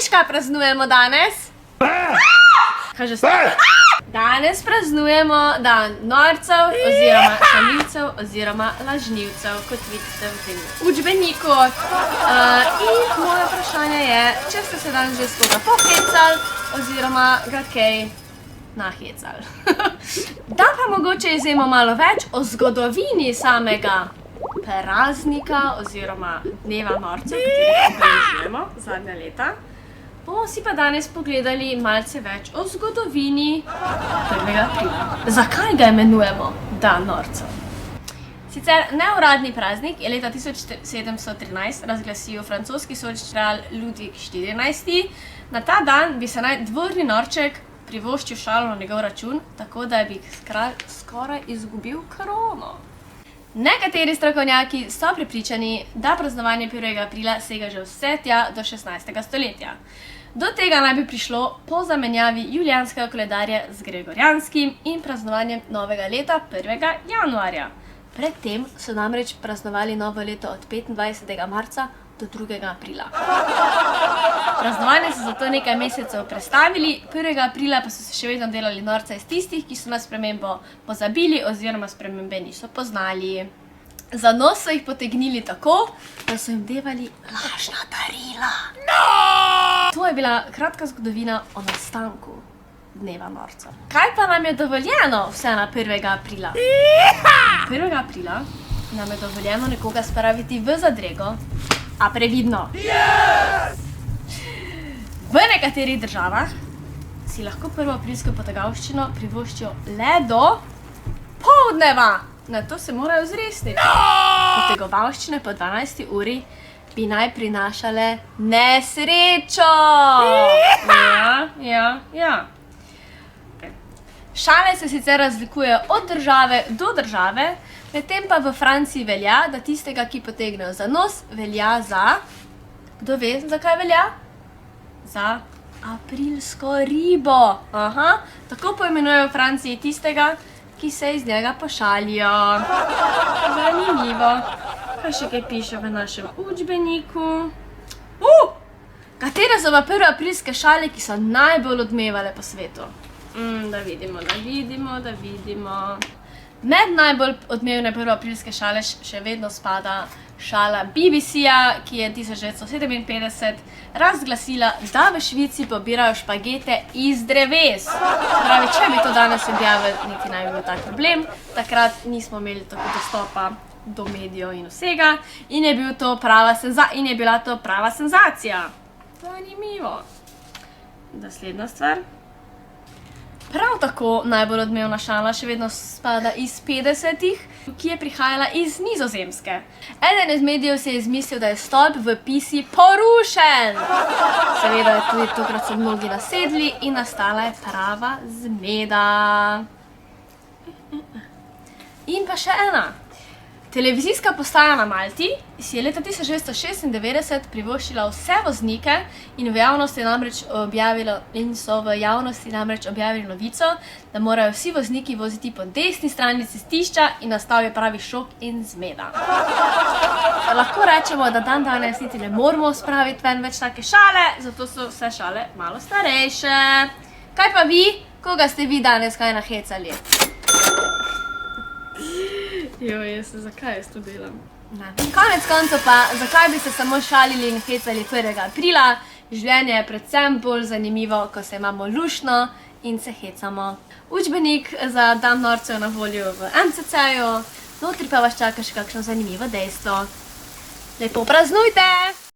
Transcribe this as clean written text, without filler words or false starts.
veš, kaj praznujemo danes? Kaj že ste? Danes praznujemo dan norcev oziroma šaljivcev oziroma lažnivcev, kot vidite v tem učbeniku. In moje vprašanje je, če ste se danes že s koga pohecali oziroma ga kaj nahecali. Da pa mogoče izvemo malo več o zgodovini samega praznika oziroma dneva norcev, katerega obeležujemo zadnja leta. Bomo si pa danes pogledali malce več o zgodovini 1. aprila. Zakaj ga imenujemo dan norcev? Sicer neuradni praznik je leta 1713 razglasil francoski sodni kralj Ludvik XIV. Na ta dan bi se naj dvorni norček privoščil šalo na njegov račun, tako da bi kralj skoraj izgubil krono. Nekateri strokovnjaki so prepričani, da praznovanje 1. aprila sega že vse tja do 16. stoletja. Do tega naj bi prišlo po zamenjavi julijanskega koledarja z gregorjanskim in praznovanjem novega leta 1. januarja. Predtem so namreč praznovali novo leto od 25. marca do 2. aprila. Praznovanje so zato nekaj mesecev prestavili, 1. aprila pa so se še vedno delali norca iz tistih, ki so na spremembo pozabili oziroma spremembe niso poznali. Za nos so jih potegnili tako, da so jim devali lažna darila. To je bila kratka zgodovina o nastanku dneva norca. Kaj pa nam je dovoljeno vse na 1. aprila? 1. aprila nam je dovoljeno nekoga spraviti v zadrego, a previdno. V nekaterih državah si lahko 1. aprilsko potegavščino privoščijo le do poldneva. Na to se morajo zresniti. Potegovalščine po 12. uri bi naj prinašale nesrečo. Ja. Šale se sicer razlikujejo od države do države, medtem pa v Franciji velja, da tistega, ki potegnejo za nos, velja za... Kdo ve, zakaj velja? Za aprilsko ribo. Tako poimenujejo v Franciji tistega, ki se iz njega pošalijo. Zanimivo. Kaj še kaj piše v našem učbeniku? Katere so pa 1. aprilske šale, ki so najbolj odmevale po svetu? Da vidimo. Med najbolj odmevne 1. aprilske šale še vedno spada šala BBC-ja, ki je 1957 razglasila, da v Švici pobirajo špagete iz dreves. Pravi, če bi to danes objavili, niti naj bi bil tak problem. Takrat nismo imeli tako dostopa do medijev in vsega in je bila to prava senzacija. Zanimivo. Naslednja stvar. Prav tako najbolj odmevna šala še vedno spada iz 50-ih, ki je prihajala iz Nizozemske. Eden iz medijev se je izmislil, da je stolp v Pisi porušen. Seveda je tudi tokrat so mnogi nasedli in nastala je prava zmeda. In pa še ena. Televizijska postaja na Malti si je leta 1996 privoščila vse voznike in so v javnosti namreč objavili novico, da morajo vsi vozniki voziti po desni strani cestišča in nastal je pravi šok in zmeda. Lahko rečemo, da danes niti ne moramo spraviti ven več take šale, zato so vse šale malo starejše. Kaj pa vi? Koga ste vi danes kaj nahecali? Zakaj jaz to delam? Konec koncev pa, zakaj bi se samo šalili in hecali 1. aprila? Življenje je predvsem bolj zanimivo, ko se imamo luštno in se hecamo. Učbenik za dan norcev je na voljo v MCC-ju, notri pa vas čaka še kakšno zanimivo dejstvo. Lepo praznujte!